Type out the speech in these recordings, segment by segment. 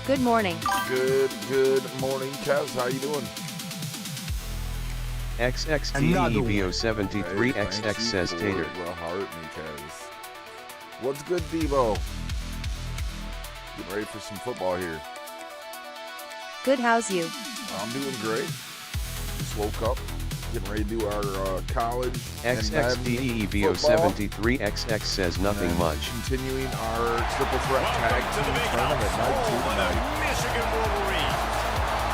Good morning. Good morning, Kaz. How you doing? XXDEVO73XX says Tater. What's good, Devo? Getting ready for some football here. Good, how's you? I'm doing great. Just woke up, getting ready to do our college. XXDEVO73XX says nothing much. Continuing our triple threat tag team tournament night tonight. Michigan Wolverines.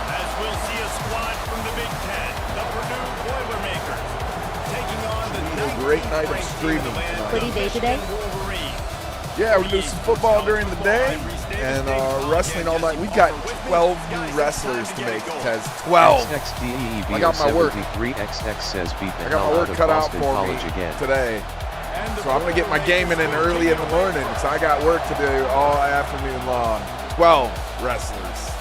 As we'll see a squad from the Big Ten, the Purdue Boilermakers, taking on the Great night of streaming tonight. Pretty day today? Yeah, we're doing some football during the day and wrestling all night. We've got 12 new wrestlers to make, Tez. 12! I got my work. XXDEVO73XX says beat the I got hell my out work of cut out Boston for me College again. today. So I'm going to get my gaming in early in the morning. So I got work to do all afternoon long. 12 wrestlers.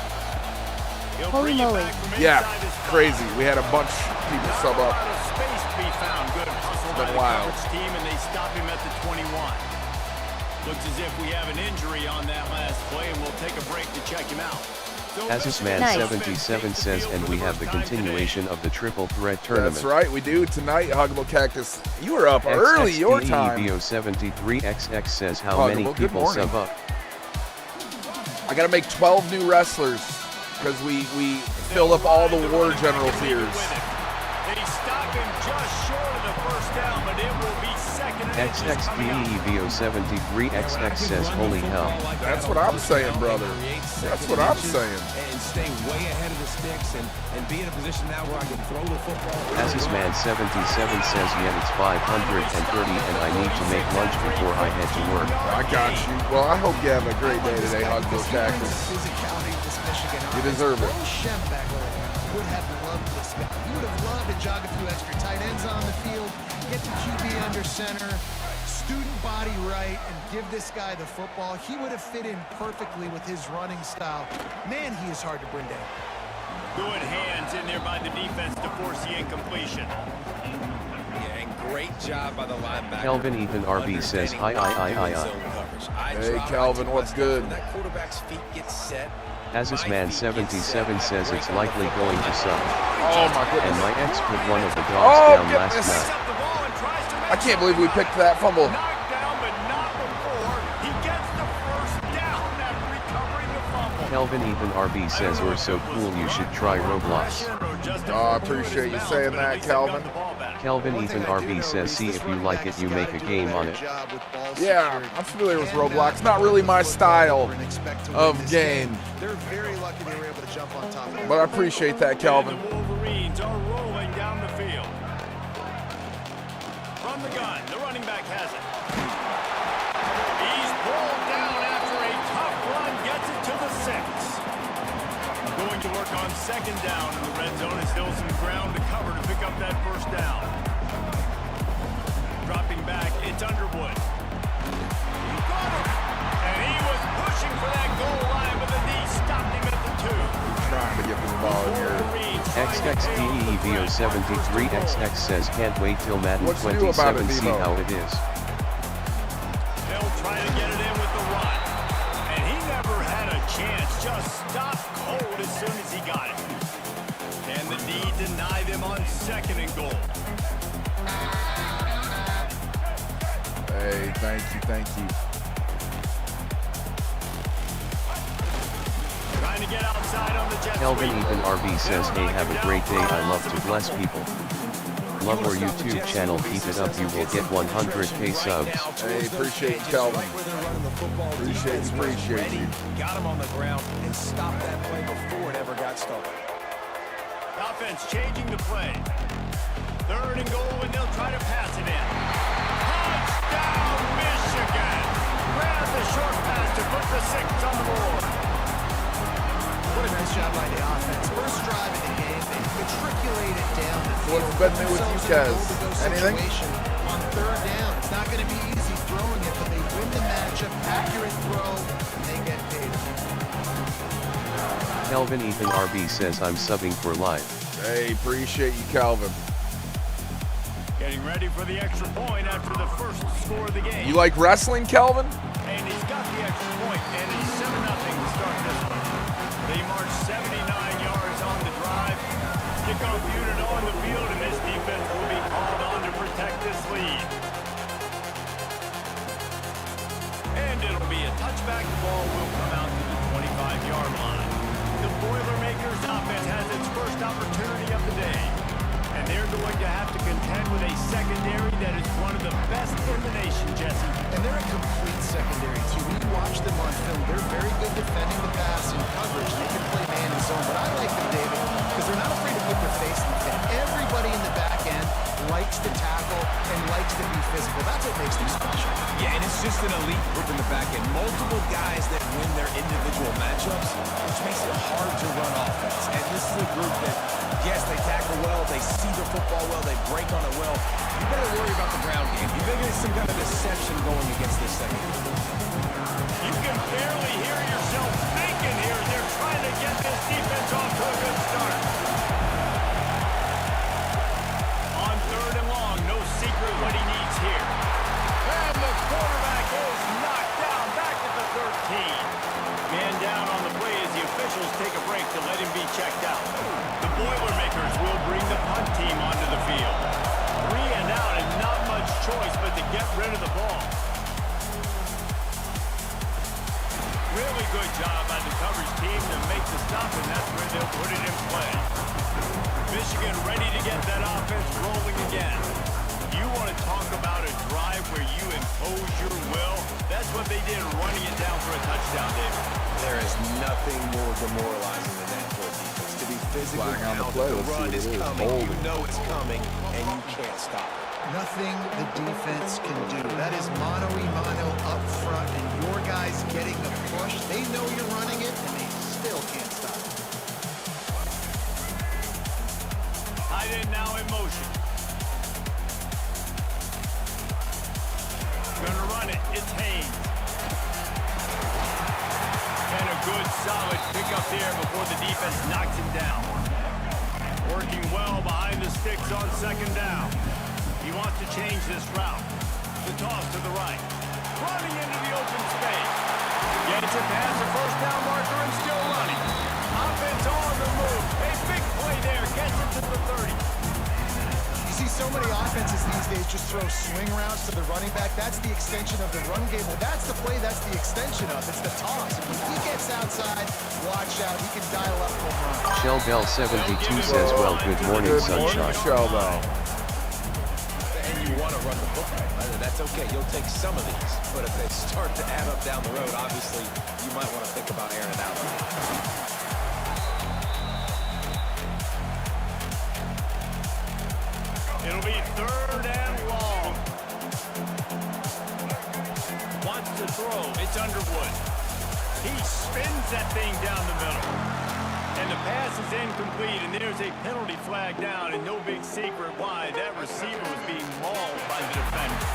Holy moly. Yeah, crazy. We had a bunch of people sub up. It's been wild. Team and they stop him at the 21. Looks as if we have an injury on that last play, and we'll take a break to check him out. AsusMan77 says, and we have the continuation of the triple threat tournament. That's right, we do tonight, Huggable Cactus. You were up early your time. XXDEVO73XX says, how Huggable, many good people morning. sub up? I got to make 12 new wrestlers because we filled up all the War General tiers. They stop him just short of the first down, but it will be second. XXDEVO73XX says, holy hell. That's what I'm saying, brother. That's what I'm saying. And stay way ahead of the sticks and be in a position now where I can throw the football. AsusMan77 says, yet it's 5:30 and I need to make lunch before I head to work. I got you. Well, I hope you have a great day today, Huggable Cactus. You deserve it. Would have loved this guy. He would have loved to jog a few extra tight ends on the field, get the QB under center, student body right, and give this guy the football. He would have fit in perfectly with his running style. Man, he is hard to bring down. Good hands in there by the defense to force the incompletion. Yeah, and great job by the linebacker. Kelvin Ethan RB says, hi. Hey, Calvin, what's good? That quarterback's feet get set. AsusMan77 says it's likely going to suck. Oh, my goodness. And my ex put one of the dogs down last goodness. night. I can't believe we picked that fumble. Knocked down, but not before he gets the first down after recovering the fumble. Kelvin Ethan RB says, you're so cool you should try Roblox. I appreciate you saying that, Calvin. Kelvin Ethan RB says, see if you like it, you make a game on it. Yeah, I'm familiar with Roblox. Not really my style of game. They're very lucky they were able to jump on top of it. But I appreciate that, Calvin. The Wolverines are rolling down the field. From the gun, the running back has it. He's pulled down after a tough run, gets it to the 6. Going to work on second down in the red zone and still some ground to cover to pick up that first down. Dropping back, it's Underwood. And he was pushing for that goal line, but the knee stopped him at the 2. Trying to get this ball in here. XXDEVO73XX says, can't wait till Madden What's new about it, 27 see Devo? how it is. They'll try to get it in with the run. And he never had a chance, just stopped cold as soon as he got it. And the D denied him on second and goal. Hey, thank you. Trying to get outside on the jet Kelvin sweep. Ethan RB says, hey, have a great day, I love to bless people. Love our YouTube channel, keep it up, you will get 100k subs. Hey, appreciate you, Calvin. Appreciate you. Got him on the ground and stopped that play before it ever got started. Offense changing the play. Third and goal, and they'll try to pass it in. Touchdown, Michigan! Grab the short pass to put the 6 on the board. What a nice job by the offense. First drive in the game, they matriculated down the field. What's been new with you guys? Anything? On third down, it's not going to be easy throwing it, but they win the matchup, accurate throw, and they get paid. Kelvin Ethan RB says, I'm subbing for life. Hey, appreciate you, Calvin. Getting ready for the extra point after the first score of the game. You like wrestling, Calvin? And he's got the extra point, and it's 7-0 to start this one. He marched 79 yards on the drive. Kickoff unit on the field, and this defense will be called on to protect this lead. And it'll be a touchback. The ball will come out to the 25-yard line. The Boilermakers offense has its first opportunity of the day. And they're going to have to contend with a secondary that is one of the best in the nation, Jesse. And they're a complete secondary, too. When you watch them on film, they're very good defending the pass and coverage. They can play man and zone. But I like them, David, because they're not afraid to put their face in the pit. Everybody in the back end likes to tackle and likes to be physical. That's what makes them special. Yeah, and it's just an elite group in the back end. Multiple guys that win their individual matchups, which makes it hard to run offense. And this is a group that, yes, they tackle well, they see the football well, they break on it well. You better worry about the ground game. You better get some kind of deception going against this secondary. You can barely hear yourself thinking here. They're trying to get this defense off to a good start. On 3rd and long, no secret what he needs here. And the quarterback is knocked down back at the 13. Man down on the play as the officials take a break to let him be checked out. The Boilermakers will bring the punt team onto the field. 3 and out and not much choice but to get rid of the ball. Really good job by the coverage team to make the stop, and that's where they'll put it in play. Michigan ready to get that offense rolling again. You want to talk about a drive where you impose your will? That's what they did, running it down for a touchdown, David. There is nothing more demoralizing than that for a defense. To be physically Flag on the out, play. the Let's see run what is it is. coming, Holding. you know it's coming, and you can't stop it. Nothing the defense can do. That is mano-a-mano up front, and your guys getting the push. They know you're running it, and they still can't stop it. Tight end now in motion. Gonna run it. It's Haynes. And a good, solid pickup there before the defense knocks him down. Working well behind the sticks on 2nd down. He wants to change this route. The toss to the right. Running into the open space. Gets it past the 1st down marker and still running. Offense on the move. A big play there. Gets it to the 30. You see so many offenses these days just throw swing routes to the running back. That's the extension of the run game. Well, that's the play that's the extension of. It's the toss. And when he gets outside, watch out. He can dial up home run. Shell Bell 72 says, well, good morning, Good morning, sunshine. Shell Bell. And you want to run the football. That's okay. You'll take some of these. But if they start to add up down the road, obviously, you might want to think about airing it out. It'll be 3rd and long. Wants to throw. It's Underwood. He spins that thing down the middle. And the pass is incomplete, and there's a penalty flag down, and no big secret why. That receiver was being mauled by the defender.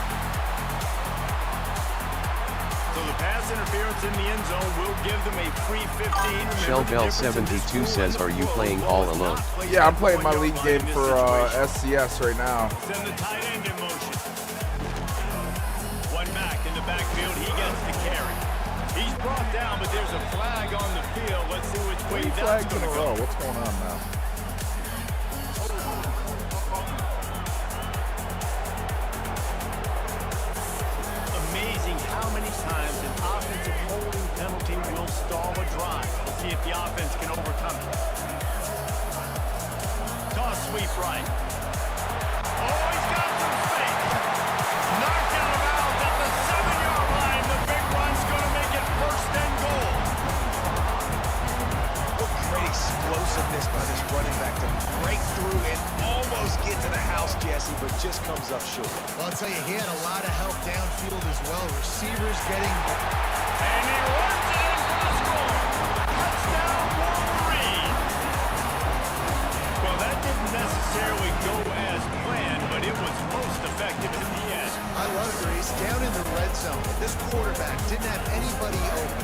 So the pass interference in the end zone will give them a free 15. Shell Bell 72 says, are you playing all alone? Yeah, I'm playing my league game for SCS right now. Send the tight end in motion. One back in the backfield. He gets the carry. He's brought down, but there's a flag on the field. Let's see which way that's Flags in going a to go. row. What's going on now? Amazing how many times an offensive holding penalty will stall a drive. We'll see if the offense can overcome it. Toss sweep right. Oh, he's got some space. Knocked out of bounds at the 7-yard line. The big run's going to make it 1st and goal. What great explosiveness by this running back to break through and almost get to the house, Jesse, but just comes up short. Well, I'll tell you, he had a lot of help downfield as well. Receivers getting... And he runs it in for the score. Touchdown, Wolverine. Well, that didn't necessarily go as planned, but it was most effective in the end. I love it, Reese. Down in the red zone, this quarterback didn't have anybody open.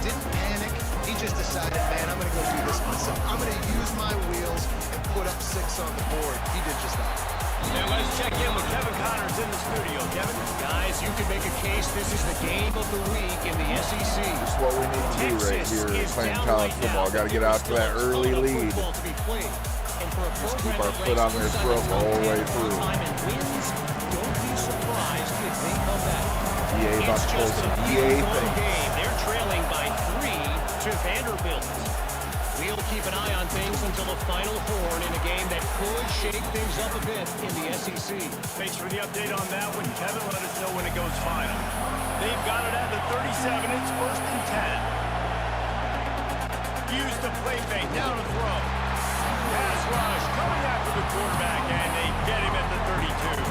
Didn't panic. He just decided, man, I'm going to go do this myself. I'm going to use my wheels and put up 6 on the board. He did just that. And let's check in with Kevin Connors in the studio. Kevin, guys you could make a case this is the game of the week in the SEC. That's what we need to do right here playing college football. Got to get out to that early lead. Just keep our foot on their throat the whole way through. EA about to pull some EA things. They're trailing by 3 to Vanderbilt. We'll keep an eye on things until the final horn in a game that could shake things up a bit in the SEC. Thanks for the update on that one, Kevin. Let us know when it goes final. They've got it at the 37. It's 1st and 10. Use the play fake. Down to throw. Pass rush coming after the quarterback, and they get him at the 32.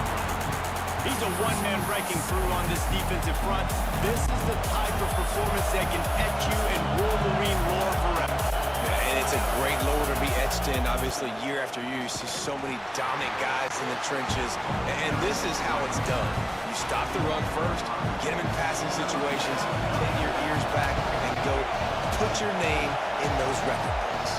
He's a one-man breaking through on this defensive front. This is the type of performance that can etch you in Wolverine lore forever. And it's a great lore to be etched in. Obviously, year after year, you see so many dominant guys in the trenches. And this is how it's done. You stop the run first, get them in passing situations, pin your ears back, and go put your name in those record books.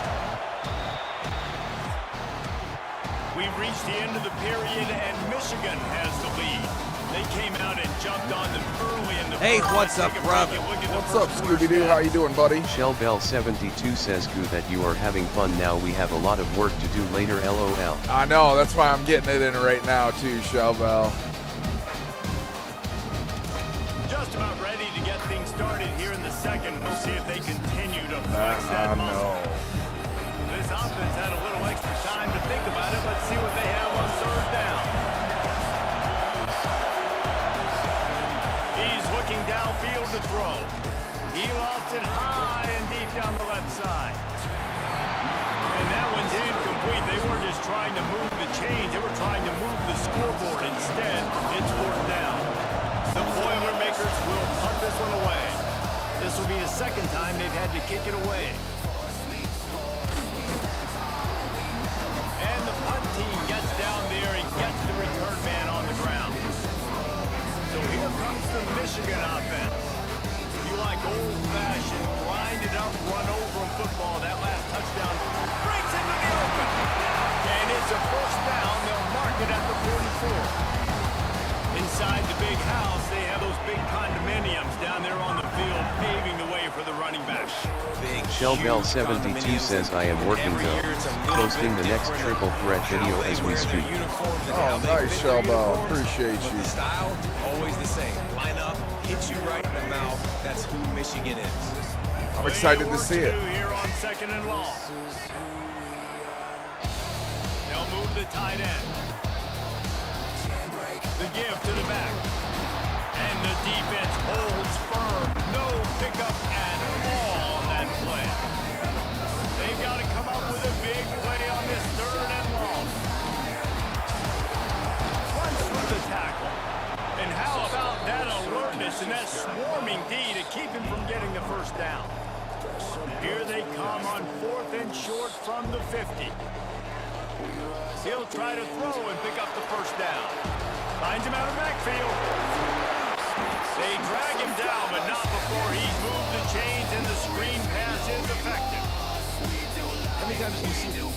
We've reached the end of the period, and Michigan has the lead. They came out and jumped on them early in the Hey, first. what's up, brother? What's up, Scooby-Doo? How you doing, buddy? Shellbell72 says, "Goo, that you are having fun now. We have a lot of work to do later, LOL." I know. That's why I'm getting it in right now, too, Shellbell. Just about ready to get things started here in the second. We'll see if they continue to flex that muscle. No. This offense had a little extra time to think about it. Let's see what they have on 3rd down. He's looking downfield to throw. He lofts it high and deep down the left side. And that one's incomplete. They weren't just trying to move the chains. They were trying to move the scoreboard. Instead, it's 4th down. The Boilermakers will punt this one away. This will be the second time they've had to kick it away. And the punt team gets down there and gets the return man on the ground. So here comes the Michigan offense. If you like old-fashioned, grind-it-up, run-over football, that last touchdown breaks into the open. And it's a 1st down. They'll mark it at the 44. Inside the big house, they have those big condominiums down there on the field, paving the way for the running back. Shellbell72 says, "I am working though, posting the next triple threat video as we speak." Oh, nice, Shellbell. Appreciate you. The style, always the same. Line up, hit you right in the mouth. That's who Michigan is. I'm excited to see it. Here on 2nd and long. They'll move the tight end. The give to the back. And the defense holds firm. No pickup at all on that play. They've got to come up with a big play on this 3rd and long. Runs through the tackle. And how about that alertness and that swarming D to keep him from getting the 1st down? Here they come on 4th and short from the 50. He'll try to throw and pick up the 1st down. Finds him out of backfield. They drag him down, but not before he's moved the chains, and the screen pass is effective. How many times do you see them?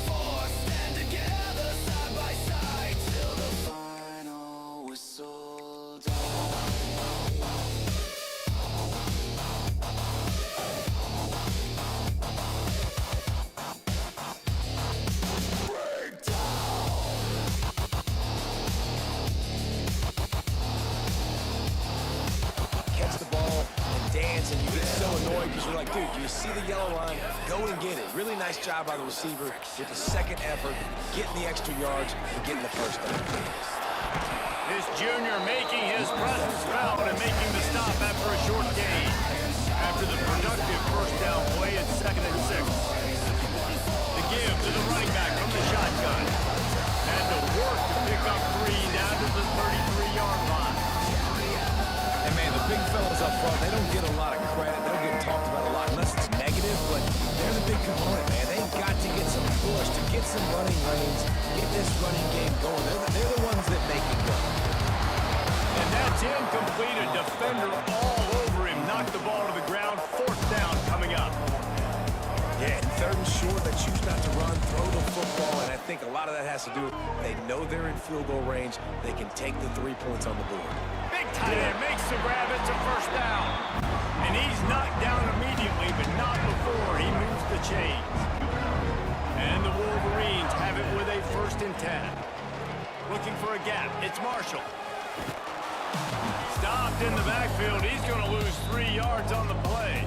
And you get so annoyed because you're like, dude, you see the yellow line, go and get it. Really nice job by the receiver with the second effort, getting the extra yards and getting the 1st down. This junior making his presence felt and making the stop after a short gain. After the productive 1st down play, it's 2nd and 6. The give to the running back from the shotgun. Had to work to pick up 3 down to the 33-yard line. And man, the big fellas up front, they don't get a lot of credit. They don't get talked about a lot unless it's negative, but they're the big component, man. They've got to get some push, to get some running lanes, get this running game going. They're the ones that make it go. And that's incomplete. A defender all over him. Knocked the ball to the ground. 4th down coming up. Yeah, 3rd and short, they choose not to run, throw the football, and I think a lot of that has to do with they know they're in field goal range. They can take the 3 points on the board. Big tight end makes the grab. It's a first down. And he's knocked down immediately, but not before he moves the chains. And the Wolverines have it with a 1st and 10. Looking for a gap. It's Marshall. Stopped in the backfield. He's going to lose 3 yards on the play.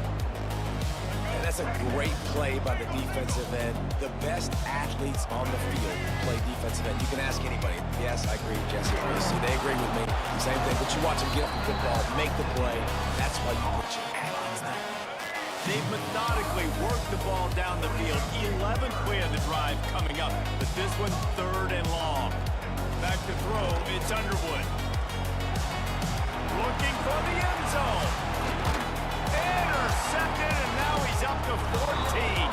And that's a great play by the defensive end. The best athletes on the field play defensive end. You can ask anybody. Yes, I agree, Jesse. You see, they agree with me. Same thing. But you watch them get up the football, make the play. That's why you put your athletes there. They've methodically worked the ball down the field. 11th play of the drive coming up. But this one, 3rd and long. Back to throw. It's Underwood. Looking for the end zone. Intercepted, and now he's up to 14.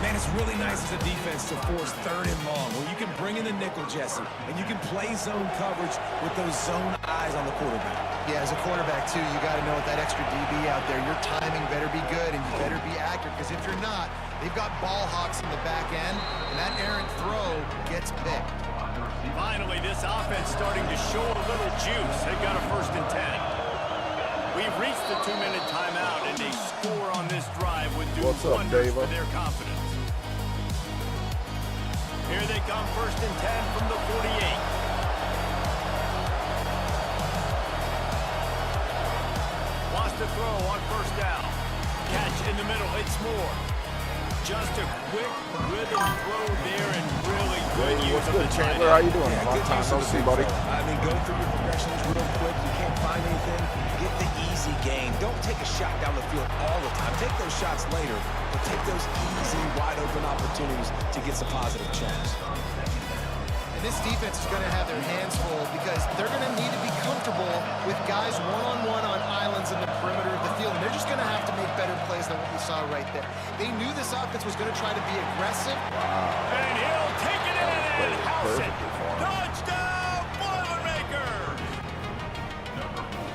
Man, it's really nice as a defense to force 3rd and long, where you can bring in the nickel, Jesse, and you can play zone coverage with those zone eyes on the quarterback. Yeah, as a quarterback, too, you got to know with that extra DB out there, your timing better be good and you better be accurate, because if you're not, they've got ball hawks in the back end, and that errant throw gets picked. Finally, this offense starting to show a little juice. They've got a 1st and 10. We've reached the 2-minute timeout, and they score on this drive would do wonders for their confidence. Here they come, 1st and 10 from the 48. Wants to throw on 1st down. Catch in the middle, it's Moore. Just a quick rhythm throw there and really good use What's of good, the Chandler? How you doing? Long time no see, buddy. I mean, go through your progressions real quick. You can't find anything. Get the easy gain. Don't take a shot down the field all the time. Take those shots later, but take those easy, wide-open opportunities to get some positive chance. And this defense is going to have their hands full because they're going to need to be comfortable with guys one-on-one on islands in the perimeter of the field. And they're just going to have to make better plays than what we saw right there. They knew this offense was going to try to be aggressive. And he'll take it in and house it. Touchdown, Boilermaker!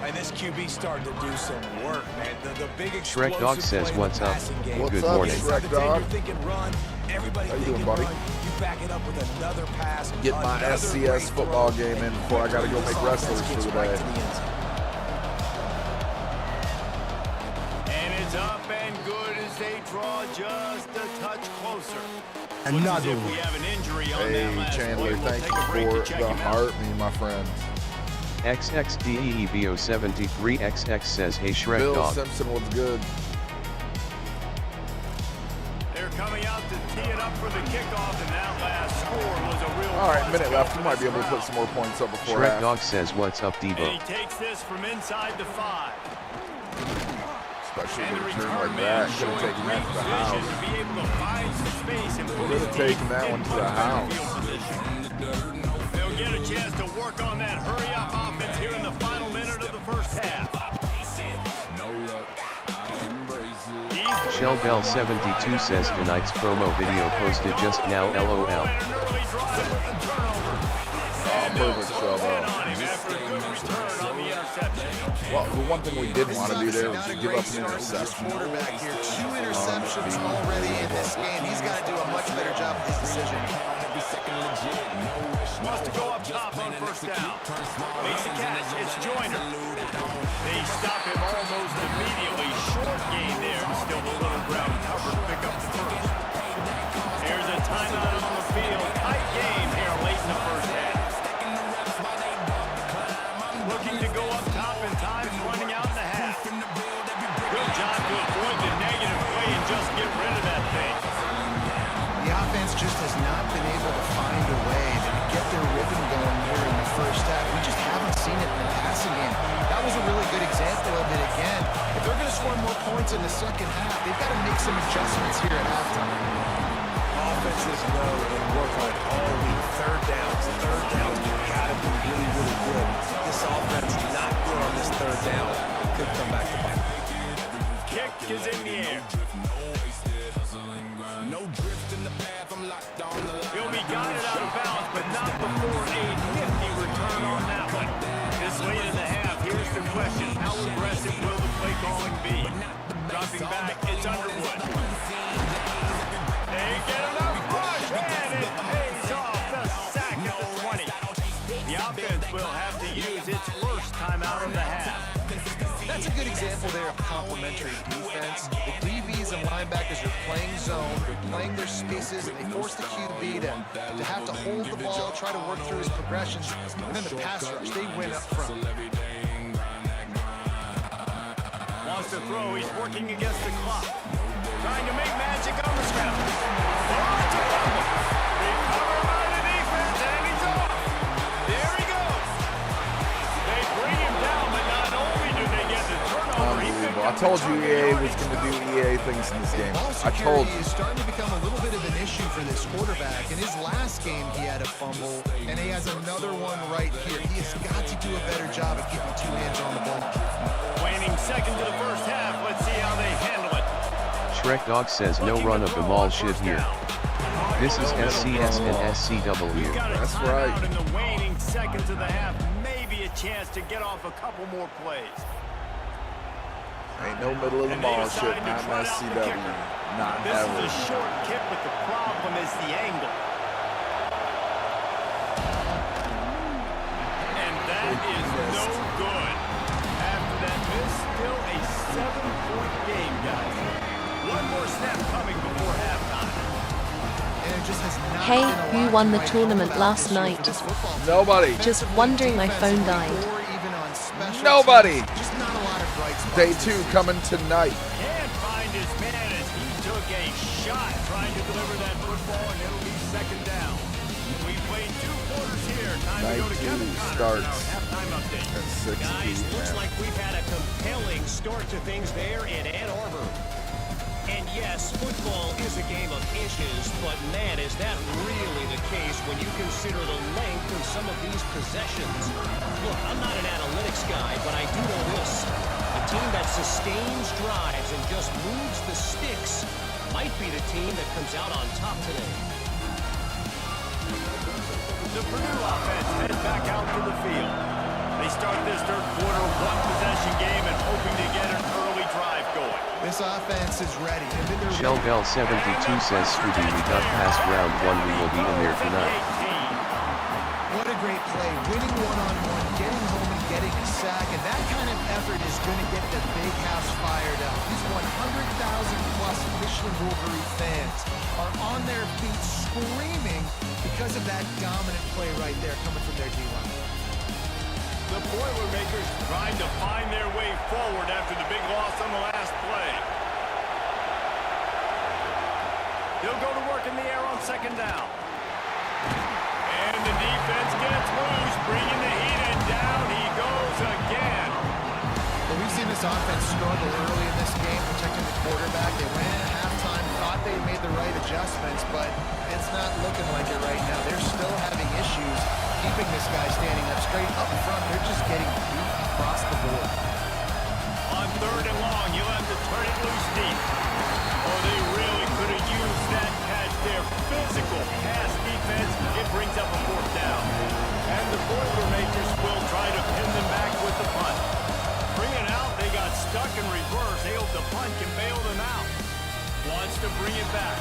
And this QB started to do some work, man. The big Shrek Dog says, "What's up? What's Good up, morning." Shrek Dog? You're thinking run. Everybody How you thinking doing, buddy? run. You back it up with another pass. Get my another SCS great football throw. game in before I got to go make wrestlers for the day. And it's up and good as they draw just a touch closer. Another Looks as if we have an injury on that Hey, last Chandler, play. We'll thank take a break you to for check the him out. heart, me and my friends. XXDEEBO73XX says, "Hey Shrek Bill Dog." Simpson, what's good? They're coming out to tee it up for the kickoff, and that last score was a real All right, buzz minute coming left. We for might be this able to put crowd. some more points up before Shrek half. Dog says, "What's up, And he Debo?" takes this from inside the 5. Especially And with the a return return like man that. Could showing have taken that great to the vision house. to be able to find some space and put Could his have feet taken that in one to the better house. field position. They'll get a chance to work on that hurry-up offense here in the final minute of the first half. Shell Bell 72 says, "Tonight's promo video posted just now, LOL." Perfect show, though. Well, the one thing we didn't want to do there was to give up an interception. Quarterback here, 2 interceptions already in this game. He's got to do a much better job with his decision. Wants to go up top on 1st down. Makes the catch. It's Joyner. They stop him almost immediately. Short gain there. Still a little ground cover to pick up the first. Here's a timeout on the field. Tight game here late in the first half. Looking to go up top and time's running out in the half. Good job to avoid the negative play and just get rid of that thing. The offense just has not been able to find a way to get their rhythm going here in the first half. We just haven't seen it in the passing game. That was a really good example of it again. If they're going to score more points in the second half, they've got to make some adjustments here at halftime. Offenses know and work on it all week. Third downs, you gotta be really, really good. This offense is not good on this 3rd down. It could come back to bite. Kick is in the air. He'll be guided out of bounds, but not before a nifty return on that one. This late in the half, here's the question. How aggressive will the play calling be? Dropping back, it's Underwood. They get enough rush, and it pays off the sack at the 20. The offense will have to use its first timeout of the half. That's a good example there of complementary defense. The DBs and linebackers are playing zone, they're playing their spaces, and they force the QB to have to hold the ball, try to work through his progressions. And then the pass rush, they win up front. Wants to throw, he's working against the clock. Trying to make magic on the snap. Oh, it's a fumble. Recovered by the defense, and he's off. There he goes. They bring him down, but not only do they get the turnover, Unbelievable. I told you EA was going to do EA things in this game. I told you. Is starting to become a little bit of an issue for this quarterback. In his last game, he had a fumble, and he has another one right here. He has got to do a better job of keeping two hands on the ball. Waning second to the first half. Let's see how they handle it. Shrek Dog says no run of the ball shit here. This is SCS and SCW. That's right. In the waning seconds of the half, maybe a chance to get off a couple more plays. Ain't no middle of the ball shit, not in SCW. Not This ever. is a short kick, but the problem is the angle. And that is no good. After that miss, still a 7-point game, guys. One more snap coming before halftime. And it just has not Hey, been a who lot won to the write tournament home about last this year night? for this football team. Nobody. Just wondering, my phone died. Or even on special Nobody. teams, just not a lot of bright spots. Day 2 coming tonight. Can't find his man as he took a shot trying to deliver that football, and it'll be second down. We played 2 quarters here. Time to go to Night Kevin 2 Connors. starts Our halftime update. at 6 Guys, looks p.m. like we've had a compelling start to things there in Ann Arbor. And yes, football is a game of inches, but man, is that really the case when you consider the length of some of these possessions. Look, I'm not an analytics guy, but I do know this. A team that sustains drives and just moves the sticks might be the team that comes out on top today. The Purdue offense heads back out to the field. They start this third quarter one-possession game and hoping to get an early drive going. This offense is ready. And then they're Shellbell 72 says Scooby, we got past round 1, we will be in there tonight. What a great play. Winning one-on-one, getting home and getting a sack, and that kind of effort is going to get the big house fired up. These 100,000-plus Michelin Wolverine fans are on their feet screaming because of that dominant play right there coming from their D-line. The Boilermakers trying to find their way forward after the big loss on the last play. They'll go to work in the air on second down. And the defense gets loose, bringing the heat, and down he goes again. But we've seen this offense struggle early in this game, protecting the quarterback. They went in at halftime, thought they made the right adjustments, but it's not looking like it right now. They're still having issues keeping this guy standing up straight up front. They're just getting beat across the board. On third and long, you'll have to turn it loose deep. Oh, they really could have used that catch there. Physical pass defense, it brings up a fourth down. And the Boilermakers will try to pin them back with the punt. Bring it out, they got stuck in reverse. They hope the punt can bail them out. Wants to bring it back.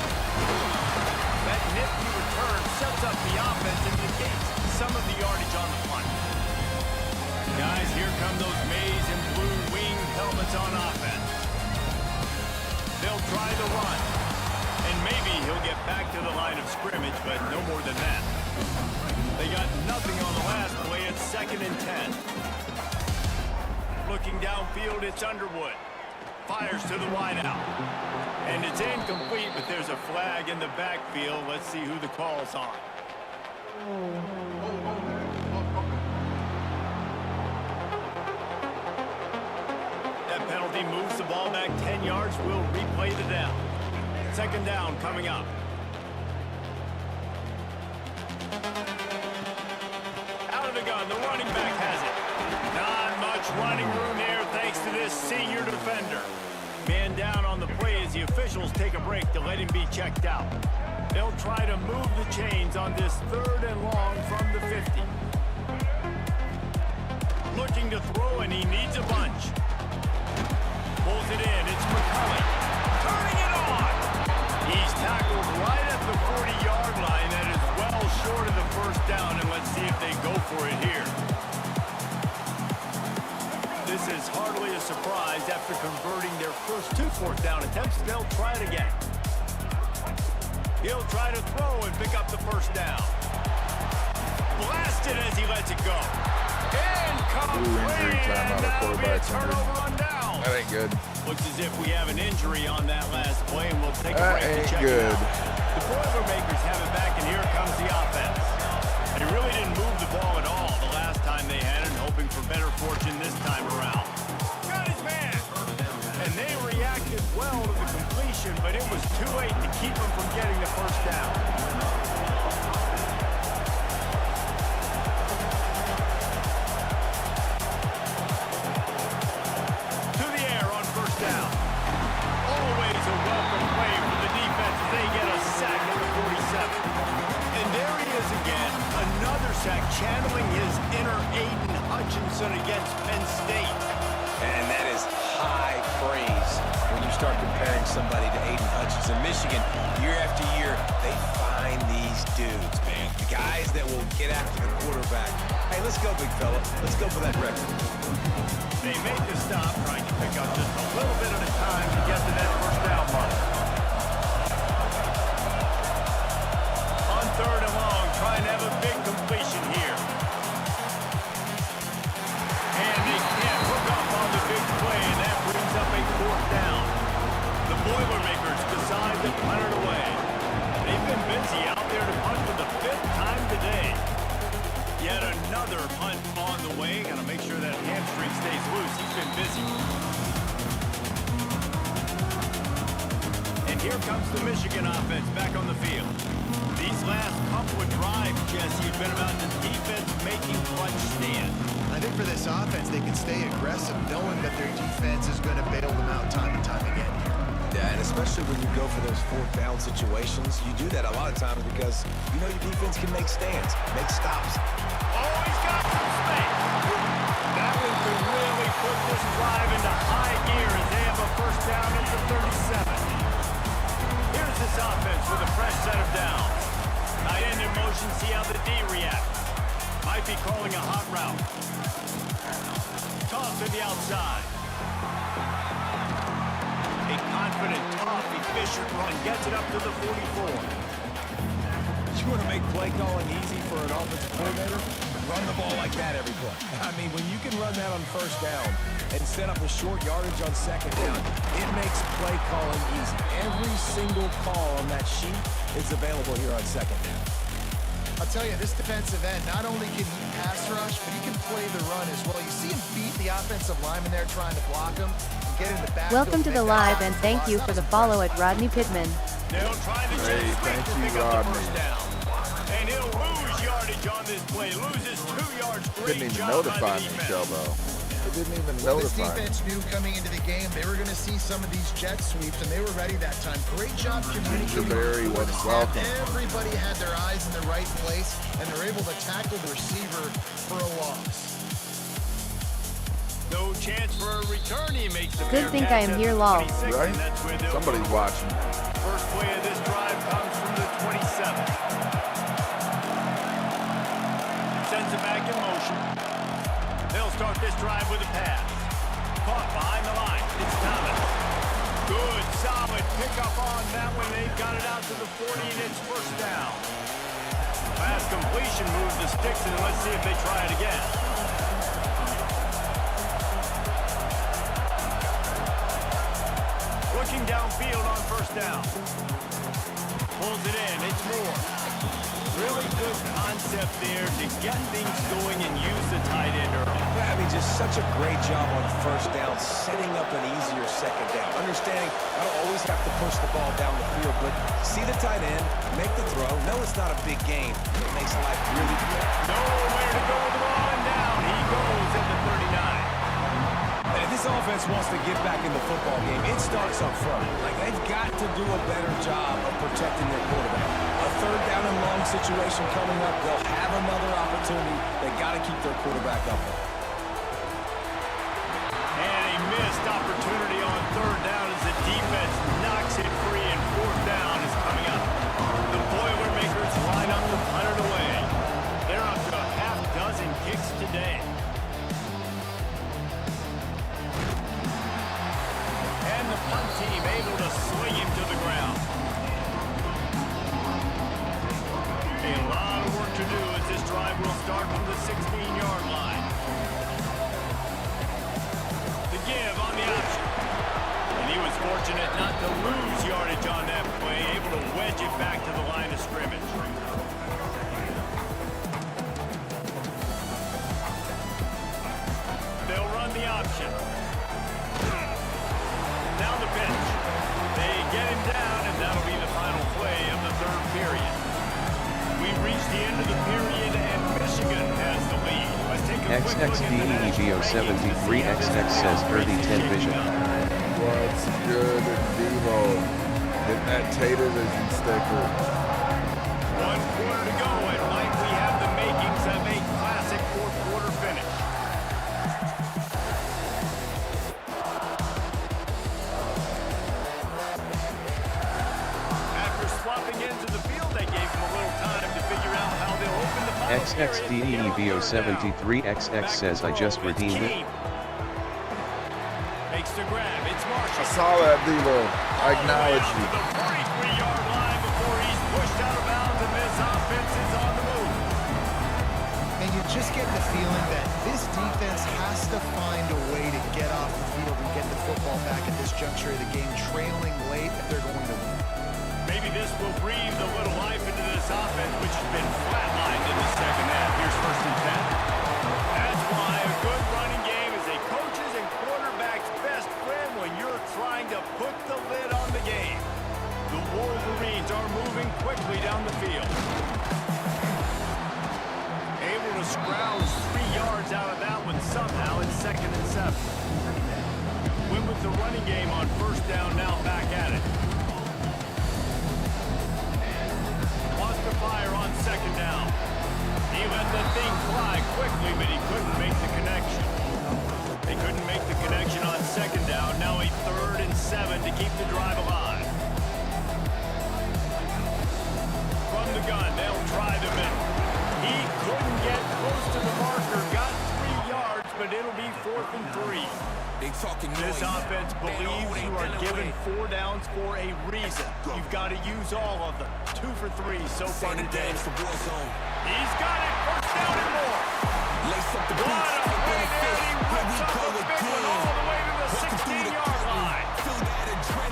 That nifty return sets up the offense and negates some of the yardage on the punt. Guys, here come those maize and blue wing helmets on offense. They'll try the run. And maybe he'll get back to the line of scrimmage, but no more than that. They got nothing on the last play. It's 2nd and 10. Looking downfield, it's Underwood. Fires to the wideout. And it's incomplete, but there's a flag in the backfield. Let's see who the call's on. That penalty moves the ball back 10 yards. We'll replay the down. 2nd down coming up. Out of the gun, the running back has it. Not much running room here thanks to this senior defender. Man down on the play as the officials take a break to let him be checked out. They'll try to move the chains on this 3rd and long from the 50. Looking to throw, and he needs a bunch. Pulls it in. It's McCulley. Turning it on. He's tackled right at the 40-yard line. That is well short of the first down, and let's see if they go for it here. This is hardly a surprise after converting their first 2 fourth-down attempts. They'll try it again. He'll try to throw and pick up the first down. Blasted as he lets it go. Injury time out of quarterback's injury. That ain't good. Looks as if we have an injury on that last play, and we'll take a That break to ain't check good. it out. The Boilermakers have it back, and here comes the offense. They really didn't move the ball at all the last time they had it, hoping for better fortune this time around. Got his man! And they reacted well to the completion, but it was too late to keep them from getting the first down. To the air on first down. Always a welcome play for the defense. They get a sack at the 47. And there he is again, another sack, channeling his inner Aiden Hutchinson against Penn State. And that is high praise when you start comparing somebody to Aiden Hutchinson. Michigan, year after year, they find these dudes, man. The guys that will get after the quarterback. Hey, let's go, big fella. Let's go for that record. They made the stop, trying to pick up just a little bit at a time to get to that first down mark. On 3rd and long, trying to have a big completion here. And they can't hook up on the big play, and that brings up a 4th down. The Boilermakers decide to punt it away. They've been busy out there to punt for the 5th time today. Yet another punt on the way. Got to make sure that hamstring stays loose. He's been busy. And here comes the Michigan offense back on the field. These last couple of drives, Jesse, have been about the defense making clutch stands. I think for this offense, they can stay aggressive knowing that their defense is going to bail them out time and time again here. Yeah, and especially when you go for those 4th down situations, you do that a lot of times because you know your defense can make stands, make stops. Oh, he's got some space. That one could really put this drive into high gear as they have a first down at the 37. Here's this offense with a fresh set of downs. Tight end in motion, see how the D reacts. Might be calling a hot route. Toss to the outside. A confident, tough, efficient run gets it up to the 44. You want to make play calling easy for an offensive coordinator? Run the ball like that every play. I mean, when you can run that on first down and set up a short yardage on 2nd down, it makes play calling easy. Every single call on that sheet is available here on 2nd down. I'll tell you, this defensive end, not only can he pass rush, but he can play the run as well. You see him beat the offensive lineman there trying to block him and get in the back. Welcome to the live and thank you for the follow at Rodney Pittman. They'll try to Hey, thank you, pick up the Rodney. first down. And he'll lose yardage on this play. Loses 2 yards. Great Didn't even job by notify the me, defense. Shelbo. They didn't even This notify me. defense knew coming into the game they were going to see some of these jet sweeps, and they were ready that time. Great job communicating. Jabari before the wasn't snap. welcome. Everybody had their eyes in the right place, and they're able to tackle the receiver for a loss. No chance for a return. He makes the Good fair think catch I am at here, the lol. 26, Right? and that's where they'll Somebody's go. watching. First play of this drive comes from the 27. Sends it back in motion. They'll start this drive with a pass. Caught behind the line. It's Thomas. Good, solid pickup on that one. They've got it out to the 40, and it's first down. Pass completion moves the sticks, and let's see if they try it again. Looking downfield on first down. Pulls it in. It's Moore. Really good concept there to get things going and use the tight end early. I mean, just such a great job on first down, setting up an easier 2nd down. Understanding I don't always have to push the ball down the field, but see the tight end, make the throw. No, it's not a big game. It makes life really good. Nowhere to go with the ball and down. He goes at the 39. And if this offense wants to get back in the football game, it starts up front. Like, they've got to do a better job of protecting their quarterback. A 3rd down and long situation coming up, they'll have another opportunity. They got to keep their quarterback up there. And a missed opportunity on 3rd down as the defense knocks it free, and 4th down is coming up. The Boilermakers line up to punt it away. They're up to a half dozen kicks today. fortunate not to lose yardage on that play, able to wedge it back to the line of scrimmage. They'll run the option. Down the pitch. They get him down, and that'll be the final play of the third period. We've reached the end of the period, and Michigan has the lead. Let's take a quick look at the national rankings. XXDEVO73XX says 30-10 vision. What's good, Devo? Hitting that tater vision sticker. 1 quarter to go, and Mike, we have the makings of a classic fourth quarter finish. After swapping into the field, they gave him a little time to figure out how they'll open the final XXDEVO73XX says I just redeemed it. Makes the grab. It's Marshall. I saw that, Devo. I acknowledge you. To the 43-yard line before he's pushed out of bounds, and this offense is on the move. And you just get the feeling that this defense has to find a way to get off the field and get the football back at this juncture of the game, trailing late if they're going to win. Maybe this will breathe a little life into this offense, which has been flatlined in the second half. Here's 1st and 10. That's why a good running game is a coach's and quarterback's best friend when you're trying to put the lid on the game. The Wolverines are moving quickly down the field. Able to scrounge 3 yards out of that one somehow. It's 2nd and 7. Win with the running game on 1st down, now back at it. Lost the fire on 2nd down. He let the thing fly quickly, but he couldn't make the connection. They couldn't make the connection on 2nd down. Now a 3rd and 7 to keep the drive alive. From the gun, they'll try the middle. He couldn't get close to the marker. Got 3 yards, but it'll be 4th and 3. This offense believes you are given 4 downs for a reason. You've got to use all of them. 2 for 3 so far today. He's got it. 1st down and more. What a play there. He whips up a big one all the way to the 16-yard line.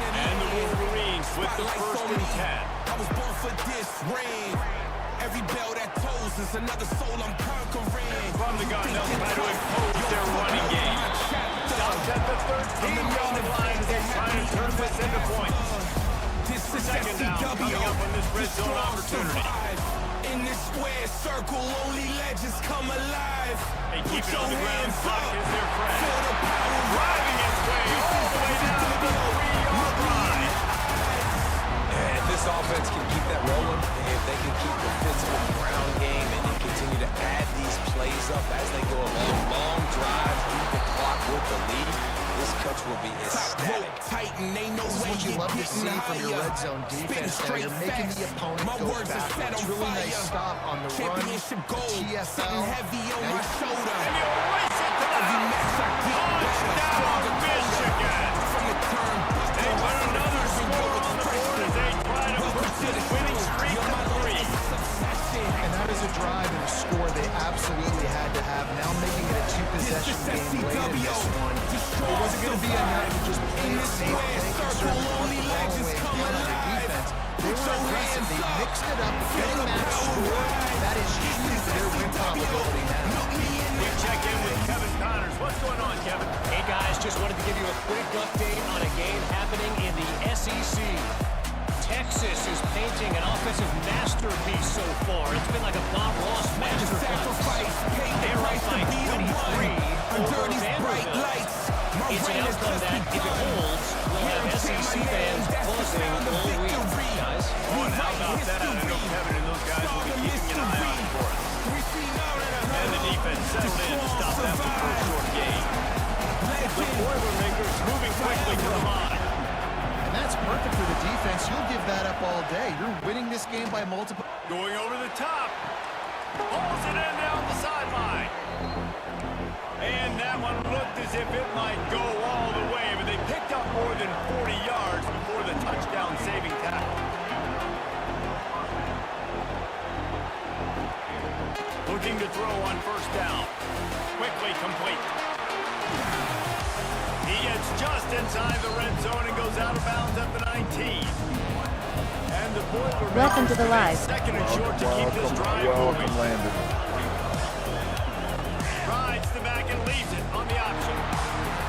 And the Wolverines with the 1st and 10. I was born for this ring. Every bell that tolls is another soul I'm conquering. From the gun, they'll try to impose their running game. Stopped at the 13-yard line. They're trying to turn this into points. This is 2nd down coming up on this red zone opportunity. In this square circle, only legends come alive. They keep it on the ground. Clock is their friend. Driving his way all the way down to the 3-yard line. And this offense can keep that rolling. If they can keep the physical ground game and continue to add these plays up as they go along, long drives, keep the clock with the lead, this coach will be ecstatic. This is what you love to see from your red zone defense. Now you're making the opponent go backwards. Really nice stop on the run. TFL. Heavy on my shoulder. And he'll race it to the touchdown, Michigan. They put another score on the board as they try to push this winning streak to 3. And that is a drive and a score they absolutely had to have. Now making it a 2-possession game late in this one. It wasn't going to be enough to just play it safe, conserve the ball away and get on their defense. They were aggressive. They mixed it up, getting that score. That is huge to their win probability now. We check in with Kevin Connors. What's going on, Kevin? Hey guys, just wanted to give you a quick update on a game happening in the SEC. Texas is painting an offensive masterpiece so far. It's been like a Bob Ross masterclass. They're up by 23 over Vanderbilt. It's an outcome that, if it holds, will have SEC fans buzzing all week, guys. Oh, and how about that? I know Kevin and those guys will be keeping an eye out for us. And the defense settled in to stop that one for a short game. The Boilermakers moving quickly to the line. And that's perfect for the defense. You'll give that up all day. You're winning this game by multiple. Going over the top. Pulls it in down the sideline. And that one looked as if it might go all the way, but they picked up more than 40 yards before the touchdown-saving tackle. Looking to throw on 1st down. Quickly complete. He gets just inside the red zone and goes out of bounds at the 19. And the Boilermakers Welcome to the live. second and short to keep this drive moving. Welcome, Landon. Rides the back and leaves it on the option.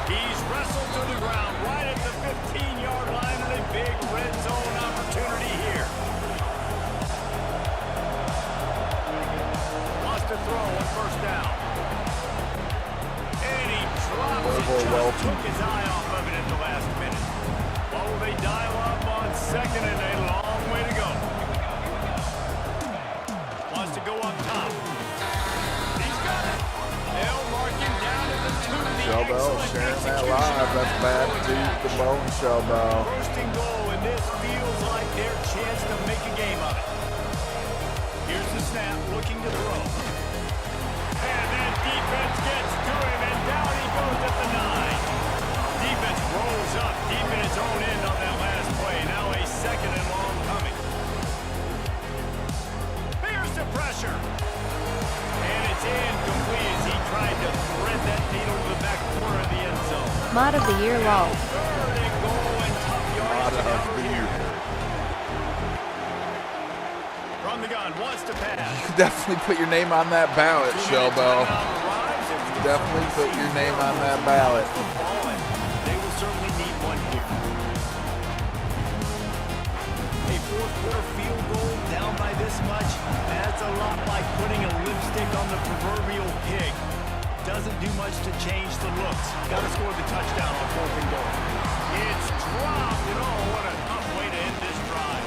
He's wrestled to the ground right at the 15-yard line and a big red zone opportunity here. Wants to throw on first down. And he drops it, just took his eye off of it at the last minute. What will they dial up on second and a long way to go? Wants to go up top. He's got it. They'll mark him down at the 2. Shell Bell sharing that live. That's bad to the bone, Shell Bell. First and goal, and this feels like their chance to make a game of it. Here's the snap, looking to throw. And then defense gets to him, and down he goes at the 9. Defense rolls up deep in its own end on that last play. Now a second and long coming. Here's the pressure. And it's incomplete as he tried to thread that needle to the back corner of the end zone. Mod of the year lol. Third and goal and tough yards to cover here. From the gun, wants to pass. Definitely put your name on that ballot, Shell Bell. Definitely put your name on that ballot. They will certainly need one here. A fourth-quarter field goal down by this much. That's a lot like putting a lipstick on the proverbial pig. Doesn't do much to change the looks. Got to score the touchdown on fourth and goal. It's dropped, and oh, what a tough way to end this drive.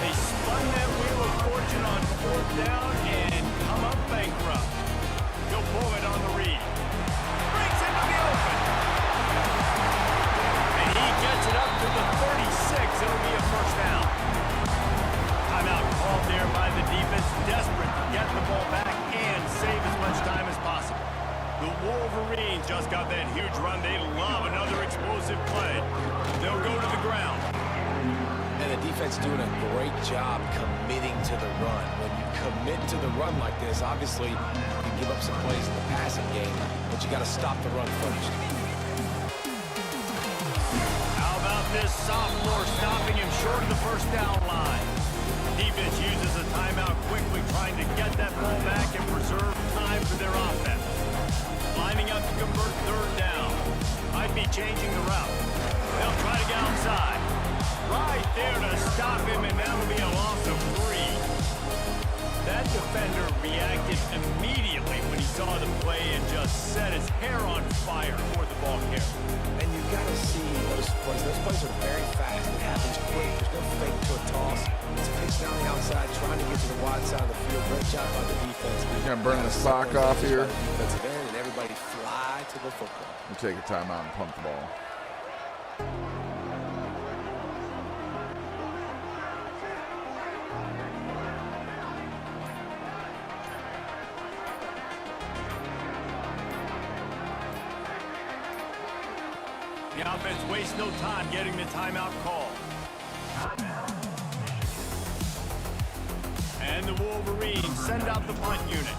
They spun that wheel of fortune on fourth down and come up bankrupt. He'll pull it on the read. Breaks into the open. And he gets it up to the 36. It'll be a first down. Timeout called there by the defense, desperate to get the ball back and save as much time as possible. The Wolverines just got that huge run. They love another explosive play. They'll go to the ground. And the defense doing a great job committing to the run. When you commit to the run like this, obviously you can give up some plays in the passing game, but you got to stop the run first. How about this sophomore stopping him short of the first down line? Defense uses a timeout quickly, trying to get that ball back and preserve time for their offense. Lining up to convert third down. Might be changing the route. They'll try to get outside. Right there to stop him, and that'll be a loss of 3. That defender reacted immediately when he saw the play and just set his hair on fire for the ball carrier. And you've got to see those plays. Those plays are very fast. It happens quick. There's no fake to a toss. It's a pitch down the outside, trying to get to the wide side of the field. Great job by the defense. He's going to burn the sock off here. Defensive end, and everybody fly to the football. We'll take a timeout and pump the ball. The offense wastes no time getting the timeout call. And the Wolverines send out the punt unit.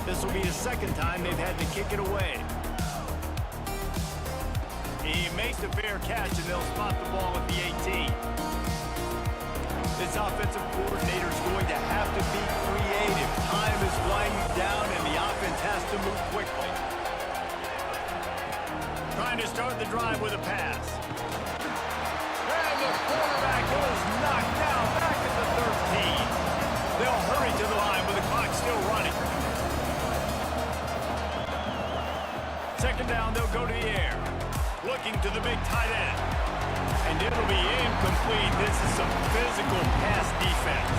This will be the second time they've had to kick it away. He makes a fair catch, and they'll spot the ball at the 18. This offensive coordinator is going to have to be creative. Time is winding down, and the offense has to move quickly. Trying to start the drive with a pass. And the quarterback goes knocked down back at the 13. They'll hurry to the line with the clock still running. Second down, they'll go to the air. Looking to the big tight end. And it'll be incomplete. This is some physical pass defense.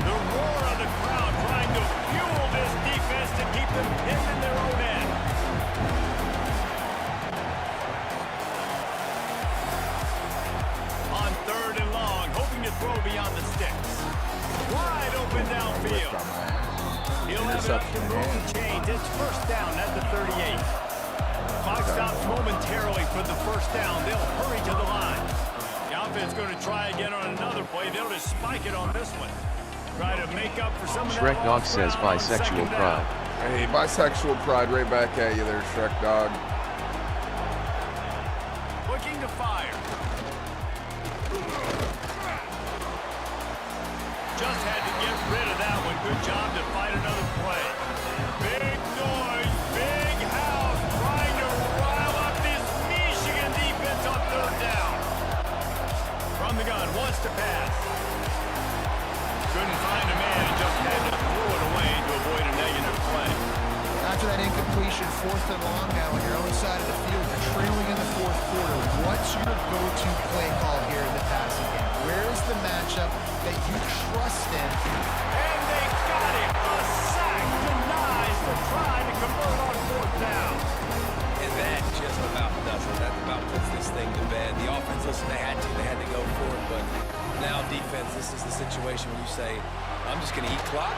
The roar of the crowd trying to fuel this defense to keep them pinned in their own end. On third and long, hoping to throw beyond the sticks. Wide open downfield. He'll have enough to move the chains. It's first down at the 38. Clock stops momentarily for the first down. They'll hurry to the line. The offense going to try again on another play. They'll just spike it on this one. Try to make up for some of that. Shrek Dog says bisexual pride. Hey, bisexual pride right back at you there, Shrek Dog. looking to fire. Just had to get rid of that one. Good job to fight another play. Big noise, big house, trying to rile up this Michigan defense on third down. From the gun, wants to pass. Couldn't find a man and just had to throw it away to avoid a negative play. After that incompletion, 4th and long now on your own side of the field, you're trailing in the 4th quarter. What's your go-to play call here in the passing game? Where is the matchup that you trust in? And they got it. A sack denies the try to convert on 4th down. And that just about does it. That about puts this thing to bed. The offense, listen, they had to go for it, but now defense, this is the situation when you say, I'm just going to eat clock.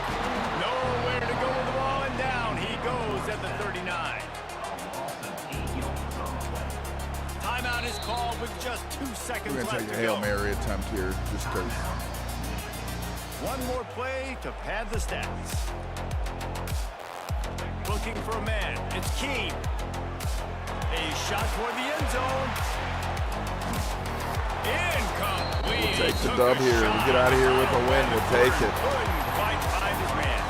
Nowhere to go with the ball, and down he goes at the 39. Timeout is called with just 2 seconds We're left going to to take a Hail go. Mary attempt here just because. One more play to pad the stats. Looking for a man. It's Keene. A shot toward the end zone. Incomplete. We'll take the dub here. We get out of here with a win. We'll take it. Couldn't quite find his man.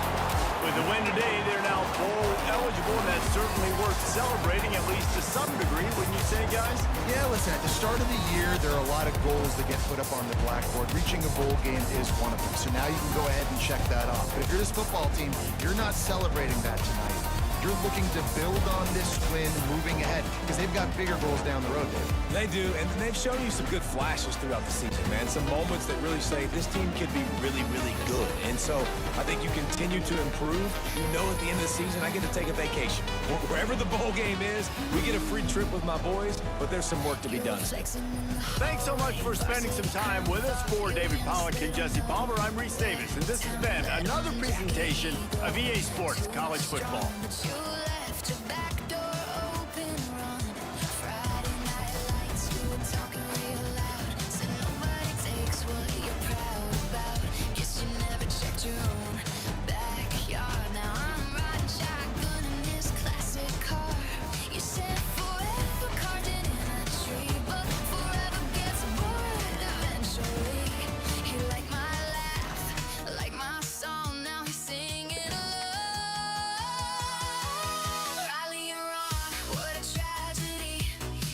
With the win today, they're now bowl eligible, and that's certainly worth celebrating, at least to some degree, wouldn't you say, guys? Yeah, listen, at the start of the year, there are a lot of goals that get put up on the blackboard. Reaching a bowl game is one of them. So now you can go ahead and check that off. But if you're this football team, you're not celebrating that tonight. You're looking to build on this win moving ahead because they've got bigger goals down the road, Dave. They do, and they've shown you some good flashes throughout the season, man. Some moments that really say this team could be really, really good. And so I think you continue to improve. You know at the end of the season, I get to take a vacation. Wherever the bowl game is, we get a free trip with my boys, but there's some work to be done. Thanks so much for spending some time with us. For David Pollock and Jesse Palmer, I'm Reese Davis, and this has been another presentation of EA Sports College Football. You left your back door open, run. Friday night lights, you were talking real loud. Said nobody takes what you're proud about. Guess you never checked your own backyard. Now I'm riding shotgun in this classic car. You said forever carved it in a tree, but forever gets bored eventually. He liked my laugh, like my song, now he's singing along. Riley, you're wrong, what a tragedy.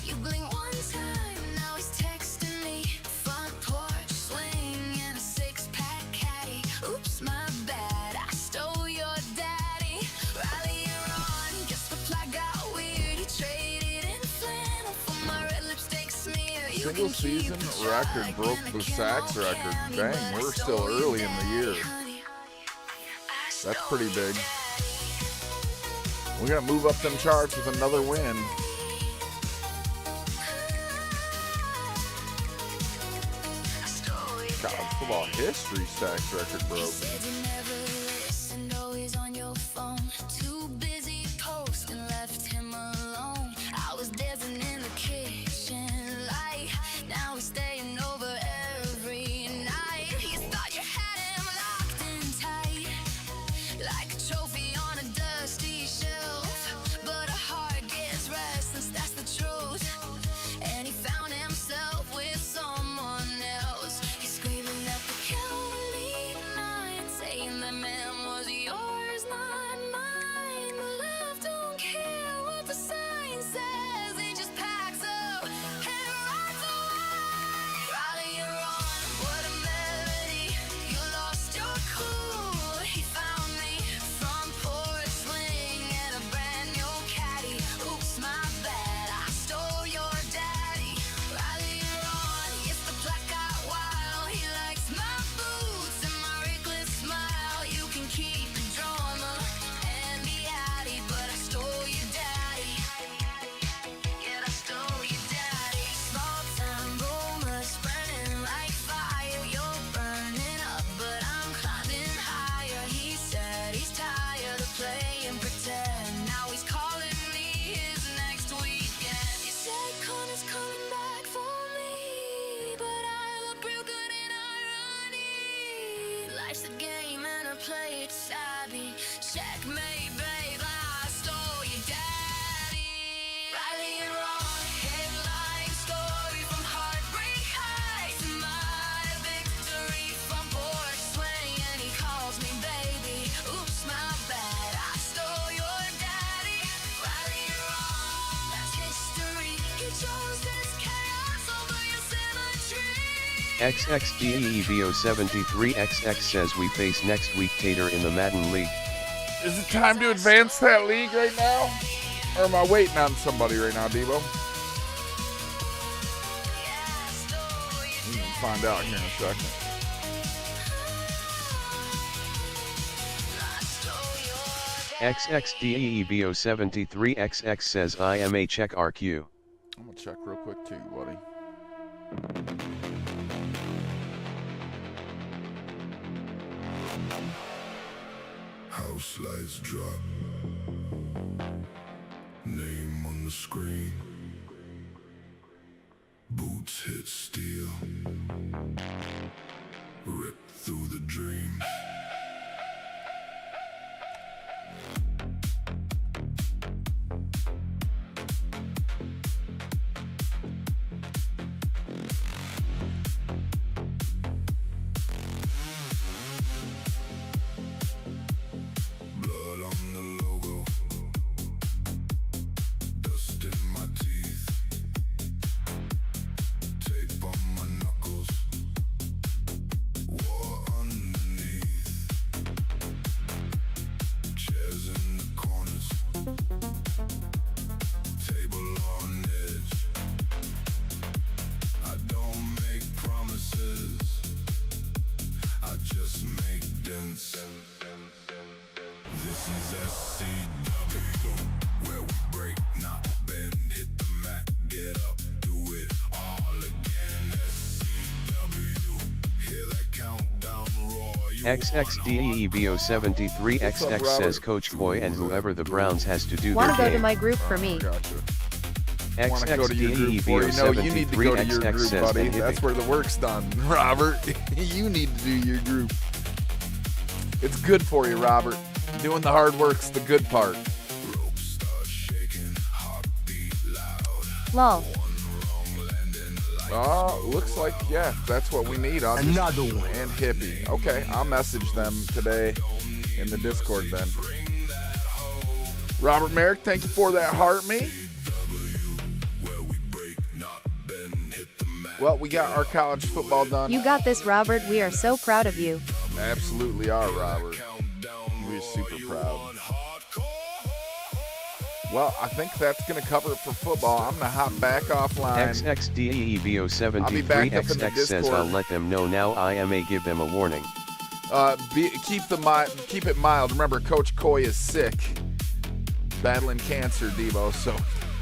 You blink one time, now he's texting me. Front porch swing and a 6-pack caddy. Oops, my bad, I stole your daddy. Riley, you're wrong, guess the plot got weird. You traded in flannel for my red lipstick smear. You Single can keep season the record job broke and the I sacks can't record. help me, Dang, but I we're still stole your early in the year. daddy, honey. I That's stole pretty your big. daddy. We're going to move up them charts with another win. I stole your College football history sacks record broke. Said you never listened, always on your phone. Too busy posting, left him alone. I was dancing in the kitchen light. Now we're staying over every night. You thought you had him locked in tight, like a trophy on a dusty shelf. But a heart gets restless, that's the truth. And he found himself with someone else. He's screaming at the cowardly night, saying that chose this chaos over your symmetry. XXDEEVO73XX says we face next week Tater in the Madden League. Is it time to advance that league right now? Or am I waiting on somebody right now, Debo? We can find out here in a second. XXDEEVO73XX says IMA check RQ. I'm going to check real quick too, buddy. House lights drop. Name on the screen. Boots hit steel. Rip through the dreams. Blood on the logo. Dust in my teeth. Tape on my knuckles. War underneath. Chairs in the corners. Table on edge. I don't make promises. I just make dents. This is SCW, where we break, not bend, hit the mat, get up, do it all again. SCW, hear that countdown roar. XXDEEVO73XX says Coach Boy and whoever the Browns has to do Want their to go to game. my group for me? Gotcha. Wanna go to your group for you? No, you need to go to your group, says buddy. the That's hippie. where the work's done, Robert. You need to do your group. It's good for you, Robert. Doing the hard work's the good part. Ropes start shaking, heartbeat loud. Lol. Looks like, yeah, that's what we need. Another one. And hippie. Okay, I'll message them today in the Discord then. Robert Merrick, thank you for that heart me. Where we break, not bend, hit the mat. Well, we got our college football done. You got this, Robert. We are so proud of you. Absolutely are, Robert. We're super proud. Well, I think that's going to cover it for football. I'm going to hop back offline. I'll be back up in the XXDEEVO73XX says Discord. I'll let them know now. IMA give them a warning. Keep it mild. Remember, Coach Coy is sick, battling cancer, Devo. So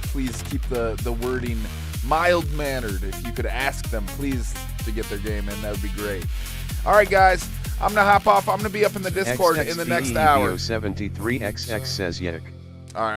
please keep the wording mild-mannered. If you could ask them, please, to get their game in, that would be great. All right, guys, I'm going to hop off. I'm going to be up in the Discord in the next hour. XXDEEVO73XX says Yek.